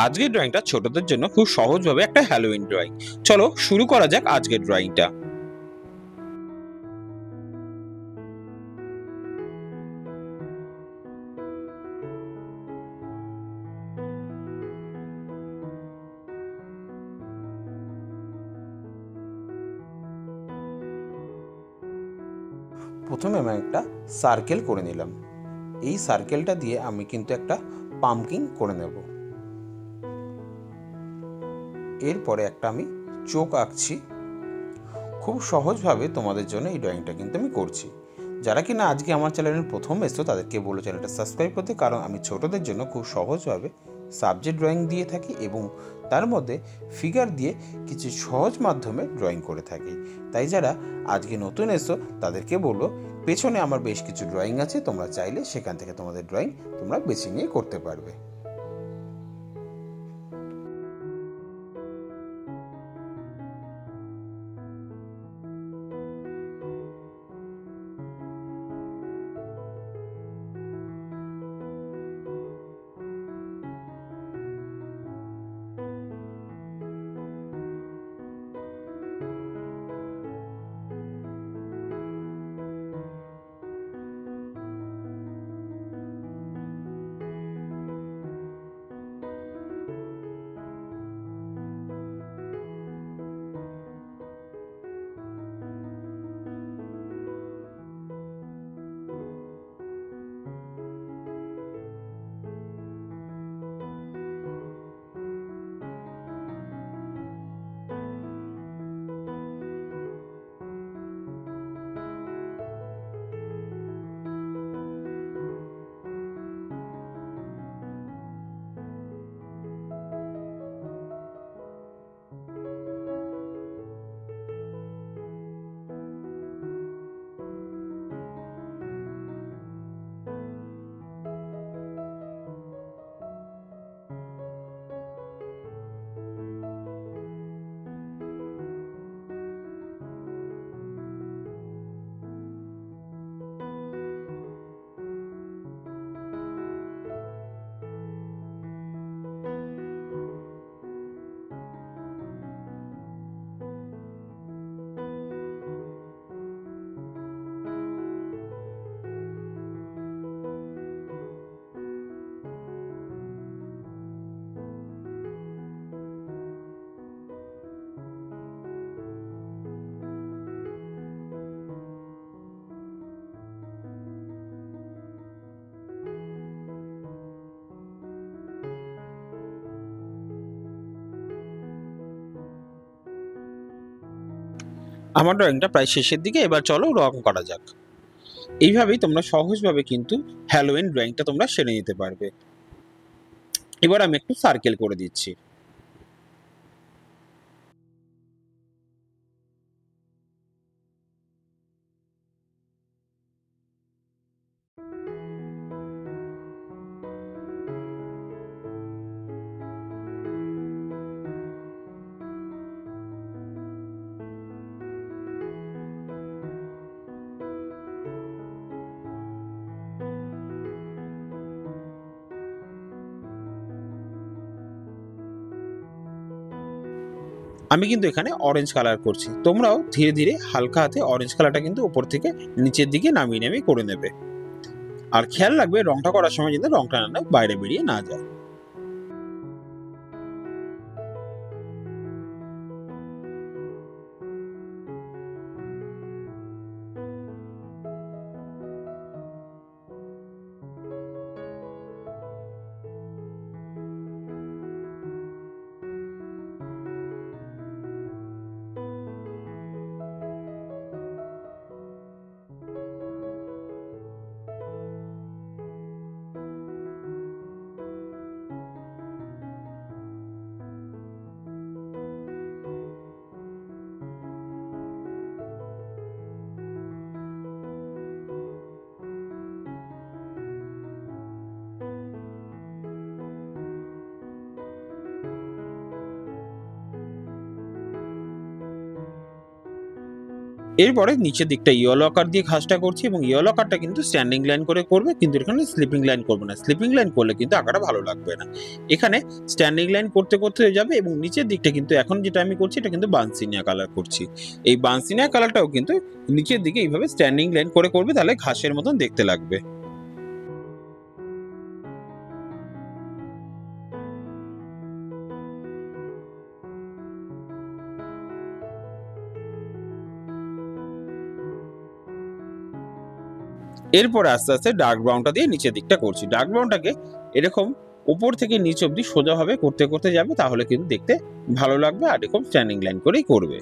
আজকের ড্রয়িংটা ছোটদের জন্য খুব সহজভাবে একটা হ্যালোউইন ড্রয়িং। চলো শুরু করা যাক আজকের ড্রয়িংটা। প্রথমে আমি একটা সার্কেল করে নিলাম। এই সার্কেলটা দিয়ে আমি কিন্তু একটা পাম্পকিন করে নেব। এরপরে একটা আমি চোখ আঁকছি। খুব সহজভাবে তোমাদের জন্য এই ড্রয়িংটা কিন্তু আমি করছি। যারা কিনা আজকে আমার চ্যানেলের প্রথম এসছো তাদেরকে বলো চ্যানেলটা সাবস্ক্রাইব করতে, কারণ আমি ছোটদের জন্য খুব সহজভাবে সাবজেক্ট ড্রয়িং দিয়ে থাকি এবং তার মধ্যে ফিগার দিয়ে কিছু সহজ মাধ্যমে ড্রয়িং করে থাকি। তাই যারা আজকে নতুন এসছো তাদেরকে বলবো পেছনে আমার বেশ কিছু ড্রয়িং আছে, তোমরা চাইলে সেখান থেকে তোমাদের ড্রয়িং তোমরা বেছে নিয়ে করতে পারবে। আমার ড্রয়িংটা প্রায় শেষের দিকে, এবার চলো রং করা যাক। এইভাবেই তোমরা সহজভাবে কিন্তু হ্যালোউইন ড্রয়িংটা তোমরা সেরে নিতে পারবে। এবার আমি একটু সার্কেল করে দিচ্ছি। আমি কিন্তু এখানে অরেঞ্জ কালার করছি, তোমরাও ধীরে ধীরে হালকা হাতে অরেঞ্জ কালারটা কিন্তু উপর থেকে নিচের দিকে নামিয়ে নামিয়ে করে নেবে। আর খেয়াল রাখবে রংটা করার সময় যাতে রংটা না বাইরে বেরিয়ে না যায়। এরপরে নিচের দিকটা ইয়েলো আকার দিয়ে ঘাসটা করছি এবং ইয়েলো আকারটা কিন্তু স্ট্যান্ডিং লাইন করে করবে, কিন্তু এখানে স্লিপিং লাইন করবে না। স্লিপিং লাইন করলে কিন্তু আঁকাটা ভালো লাগবে না। এখানে স্ট্যান্ডিং লাইন করতে করতে হয়ে যাবে এবং নিচের দিকটা কিন্তু এখন যেটা আমি করছি এটা কিন্তু বানসিনিয়া কালার করছি। এই বানসিনিয়া কালারটাও কিন্তু নিচের দিকে এইভাবে স্ট্যান্ডিং লাইন করে করবে, তাহলে ঘাসের মতন দেখতে লাগবে। এরপরে আস্তে আস্তে ডার্ক ব্রাউনটা দিয়ে নিচের দিকটা করছি। ডার্ক ব্রাউনটাকে এরকম উপর থেকে নিচ অব্দি সোজাভাবে করতে করতে যাবে, তাহলে কিন্তু দেখতে ভালো লাগবে আর এরকম স্ট্যান্ডিং লাইন করেই করবে।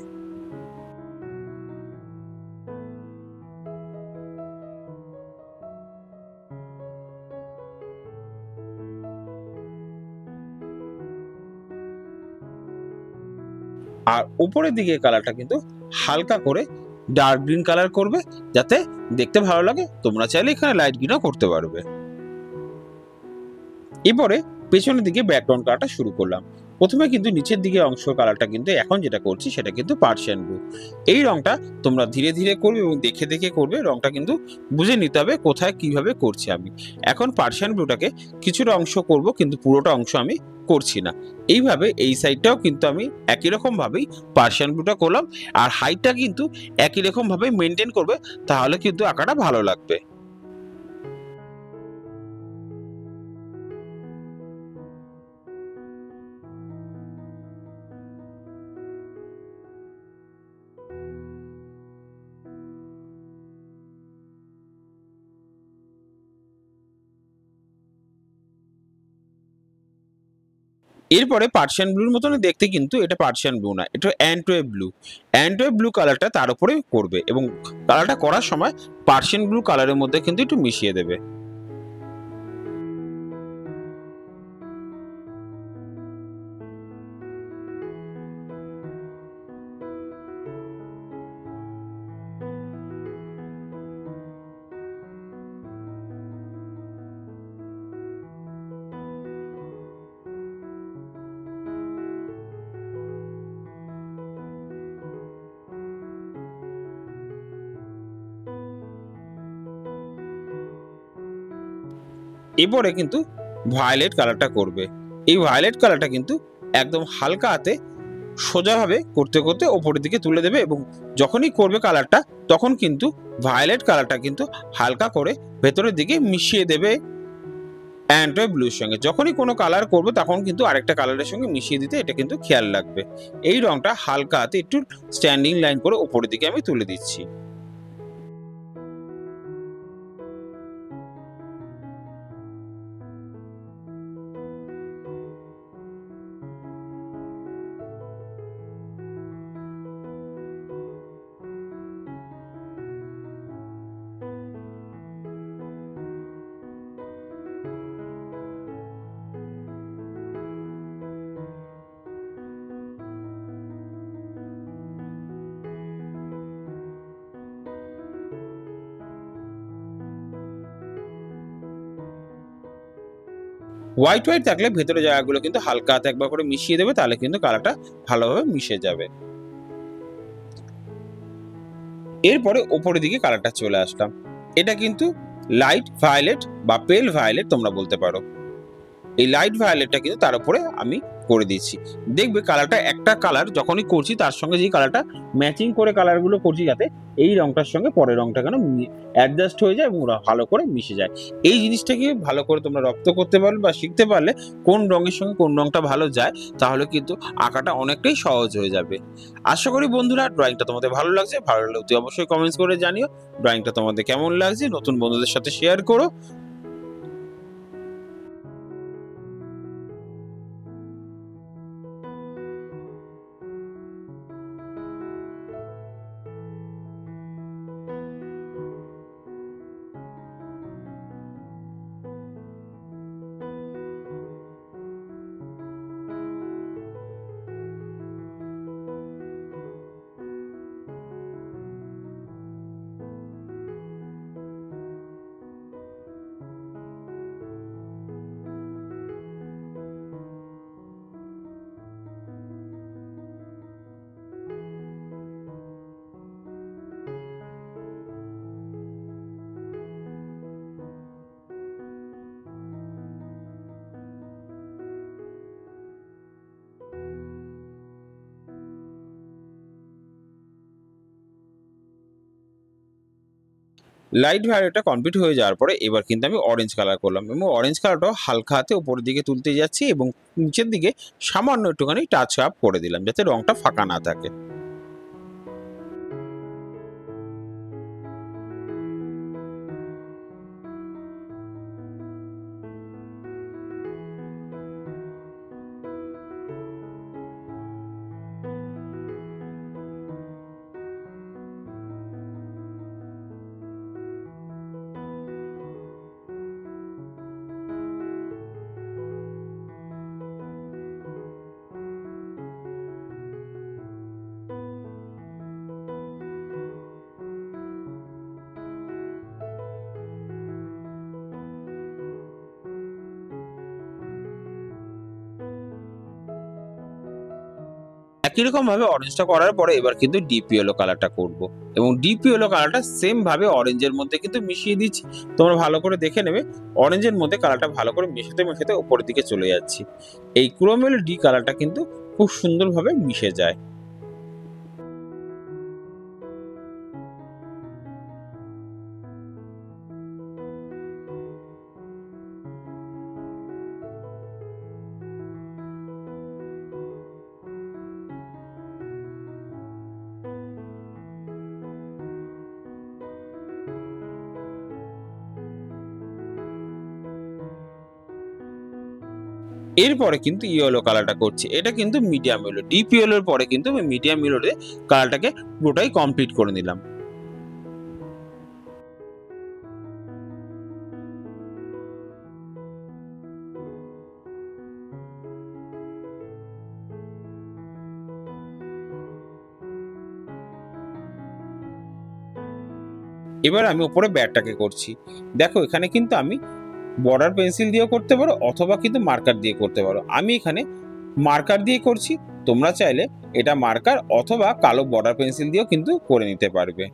আর উপরের দিকে কালারটা কিন্তু হালকা করে ডার্ক গ্রিন কালার করবে, যাতে দেখতে ভালো লাগে। তোমরা চাইলে এখানে লাইট গ্রিনও করতে পারবে। এরপরে পেছনের দিকে ব্যাকগ্রাউন্ড কালারটা শুরু করলাম। প্রথমে কিন্তু নিচের দিকে অংশ কালারটা কিন্তু এখন যেটা করছি সেটা কিন্তু পার্সিয়ান ব্লু। এই রংটা তোমরা ধীরে ধীরে করবে এবং দেখে দেখে করবে। রংটা কিন্তু বুঝে নিতে হবে কোথায় কিভাবে করছি আমি। এখন পার্সিয়ান ব্লুটাকে কিছুটা অংশ করব, কিন্তু পুরোটা অংশ আমি করছি না। এইভাবে এই সাইডটাও কিন্তু আমি একই রকম ভাবেই পার্সিয়ান ব্লুটা করলাম, আর হাইটটা কিন্তু একই রকম ভাবে মেনটেন করবে, তাহলে কিন্তু আঁকাটা ভালো লাগবে। এরপরে পার্সিয়ান ব্লুর মতন দেখতে, কিন্তু এটা পার্সিয়ান ব্লু না, এটা অ্যান্টোয়েভ ব্লু। অ্যান্টোয়েভ ব্লু কালারটা তার উপরে করবে এবং কালারটা করার সময় পার্সিয়ান ব্লু কালারের মধ্যে কিন্তু একটু মিশিয়ে দেবে। এরপরে কিন্তু ভায়োলেট কালারটা করবে। এই ভায়োলেট কালারটা কিন্তু একদম হালকা হাতে সোজাভাবে করতে করতে ওপরের দিকে তুলে দেবে এবং যখনই করবে কালারটা তখন কিন্তু ভায়োলেট কালারটা কিন্তু হালকা করে ভেতরের দিকে মিশিয়ে দেবে অ্যান্ড্রয়েড ব্লুর সঙ্গে। যখনই কোনো কালার করবে তখন কিন্তু আরেকটা কালারের সঙ্গে মিশিয়ে দিতে এটা কিন্তু খেয়াল রাখবে। এই রংটা হালকা হাতে একটু স্ট্যান্ডিং লাইন করে ওপরের দিকে আমি তুলে দিচ্ছি। হোয়াইট হোয়াইট থাকলে ভেতরে জায়গাগুলো কিন্তু হালকা হাতে একবার করে মিশিয়ে দেবে, তাহলে কিন্তু কালারটা ভালোভাবে মিশে যাবে। এরপরে ওপরের দিকে কালারটা চলে আসলাম। এটা কিন্তু লাইট ভায়োলেট বা পেল ভায়োলেট তোমরা বলতে পারো। এই লাইট ভায়োলেটটা কিন্তু তার উপরে আমি করে দিচ্ছি। দেখবে কালারটা একটা কালার যখনই করছি তার সঙ্গে যে কালারটা ম্যাচিং করে কালারগুলো করছি, যাতে এই রংটার সঙ্গে পরের রংটা কেন অ্যাডজাস্ট হয়ে যায় এবং ভালো করে মিশে যায়। এই জিনিসটাকে ভালো করে তোমরা রপ্ত করতে পারলে বা শিখতে পারলে কোন রঙের সঙ্গে কোন রংটা ভালো যায়, তাহলে কিন্তু আঁকাটা অনেকটাই সহজ হয়ে যাবে। আশা করি বন্ধুরা ড্রয়িংটা তোমাদের ভালো লাগছে। ভালো লাগলে অতি অবশ্যই কমেন্টস করে জানিও ড্রয়িংটা তোমাদের কেমন লাগছে। নতুন বন্ধুদের সাথে শেয়ার করো। লাইট ভায়োলেটটা কমপ্লিট হয়ে যাওয়ার পরে এবার কিন্তু আমি অরেঞ্জ কালার করলাম এবং অরেঞ্জ কালারটাও হালকা হাতে উপরের দিকে তুলতে যাচ্ছি এবং নিচের দিকে সামান্য একটুখানি টাচ আপ করে দিলাম যাতে রংটা ফাঁকা না থাকে। একই রকম ভাবে অরেঞ্জটা করার পরে এবার কিন্তু ডিপ ইয়েলো কালারটা করব এবং ডিপ ইয়েলো কালারটা সেম ভাবে অরেঞ্জের মধ্যে কিন্তু মিশিয়ে দিচ্ছি। তোমরা ভালো করে দেখে নেবে অরেঞ্জের মধ্যে কালারটা ভালো করে মেশাতে মেশাতে উপরের দিকে চলে যাচ্ছি। এই ক্রোমেল ডি কালারটা কিন্তু খুব সুন্দরভাবে মিশে যায়। এরপরে কিন্তু ইয়েলো কালারটা করছি, এটা কিন্তু মিডিয়াম ইয়েলো। ডিপ ইয়েলোর পরে কিন্তু আমি মিডিয়াম ইয়েলোতে কালারটাকে পুরোটাই কমপ্লিট করে নিলাম। এবার আমি উপরে ব্যাটটাকে করছি। দেখো এখানে কিন্তু আমি বর্ডার পেন্সিল দিয়েও করতে পারো অথবা কিন্তু মার্কার দিয়ে করতে পারো। আমি এখানে মার্কার দিয়ে করছি, তোমরা চাইলে এটা মার্কার অথবা কালো বর্ডার পেন্সিল দিয়েও কিন্তু করে নিতে পারবে।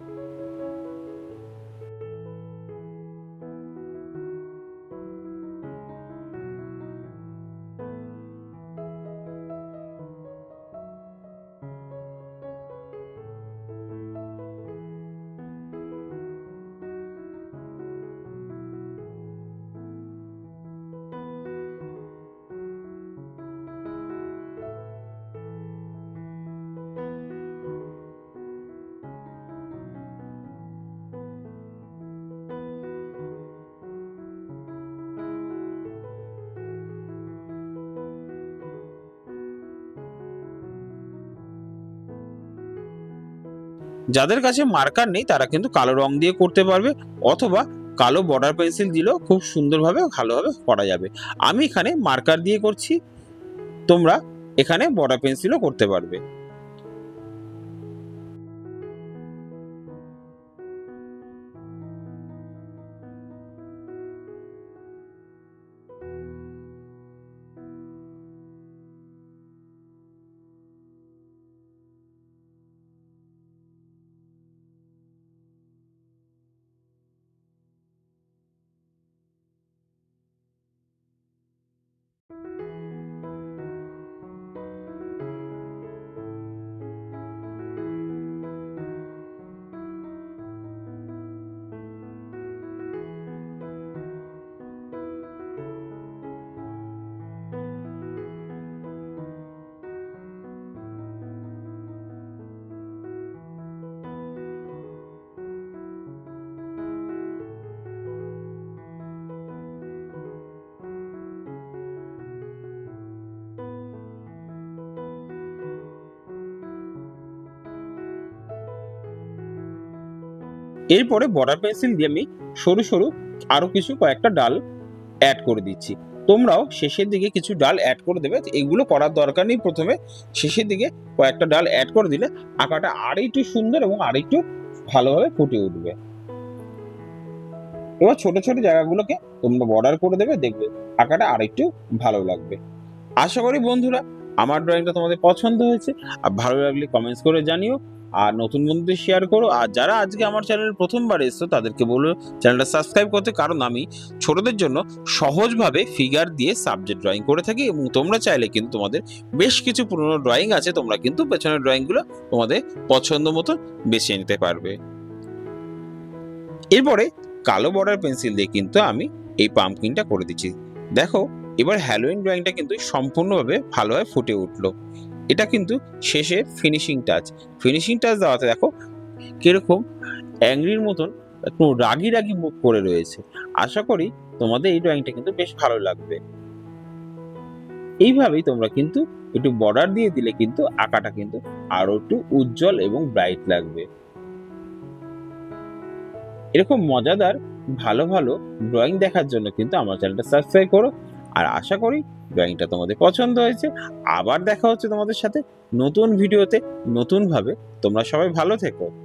যাদের কাছে মার্কার নেই তারা কিন্তু কালো রং দিয়ে করতে পারবে অথবা কালো বর্ডার পেন্সিল দিলেও খুব সুন্দরভাবে ভালোভাবে করা যাবে। আমি এখানে মার্কার দিয়ে করছি, তোমরা এখানে বর্ডার পেন্সিলও করতে পারবে। এরপরে বর্ডার পেন্সিল দিয়ে আমি সরু সরু আরো কিছু কয়েকটা ডাল অ্যাড করে দিচ্ছি। তোমরাও শেষের দিকে কিছু ডাল অ্যাড করে দেবে, এগুলো করার দরকার নেই, প্রথমে শেষের দিকে কয়েকটা ডাল অ্যাড করে দিলে আঁকাটা আরেকটু সুন্দর এবং আরেকটু ভালোভাবে ফুটে উঠবে। এবার ছোট ছোট জায়গাগুলোকে তোমরা বর্ডার করে দেবে, দেখবে আঁকাটা আরেকটু ভালো লাগবে। আশা করি বন্ধুরা আমার ড্রয়িংটা তোমাদের পছন্দ হয়েছে, আর ভালো লাগলে কমেন্টস করে জানিও, আর নতুন বন্ধুদের শেয়ার করো। আর যারা আজকে আমার চ্যানেল প্রথমবার এসছো তাদেরকে বলো চ্যানেলটা সাবস্ক্রাইব করতে, কারণ আমি ছোটদের জন্য সহজভাবে ফিগার দিয়ে সাবজেক্ট ড্রয়িং করে থাকি এবং তোমরা চাইলে কিন্তু তোমাদের বেশ কিছু পুরনো ড্রয়িং আছে, তোমরা কিন্তু পেছনের ড্রয়িংগুলো তোমাদের পছন্দ মতো বেছে নিতে পারবে। এরপরে কালো বর্ডার পেন্সিল দিয়ে কিন্তু আমি এই পাম্পকিনটা করে দিচ্ছি। দেখো এবার হ্যালোইন ড্রয়িংটা কিন্তু সম্পূর্ণভাবে ভালোভাবে ফুটে উঠলো। এটা কিন্তু শেষের ফিনিশিং টাচ। ফিনিশিং টাচ দেওয়াতে দেখো কিরকম অ্যাংরির মতন একটু রাগি রাগি মুখ করে রয়েছে। আশা করি তোমাদের এই ড্রয়িংটা কিন্তু বেশ ভালো লাগবে। এইভাবেই তোমরা কিন্তু একটু বর্ডার দিয়ে দিলে কিন্তু আঁকাটা কিন্তু আরো একটু উজ্জ্বল এবং ব্রাইট লাগবে। এরকম মজাদার ভালো ভালো ড্রয়িং দেখার জন্য কিন্তু আমার চ্যানেলটা সাবস্ক্রাইব করো। আর আশা করি ড্রয়িংটা তোমাদের পছন্দ হয়েছে। আবার দেখা হচ্ছে তোমাদের সাথে নতুন ভিডিওতে নতুনভাবে। তোমরা সবাই ভালো থেকো।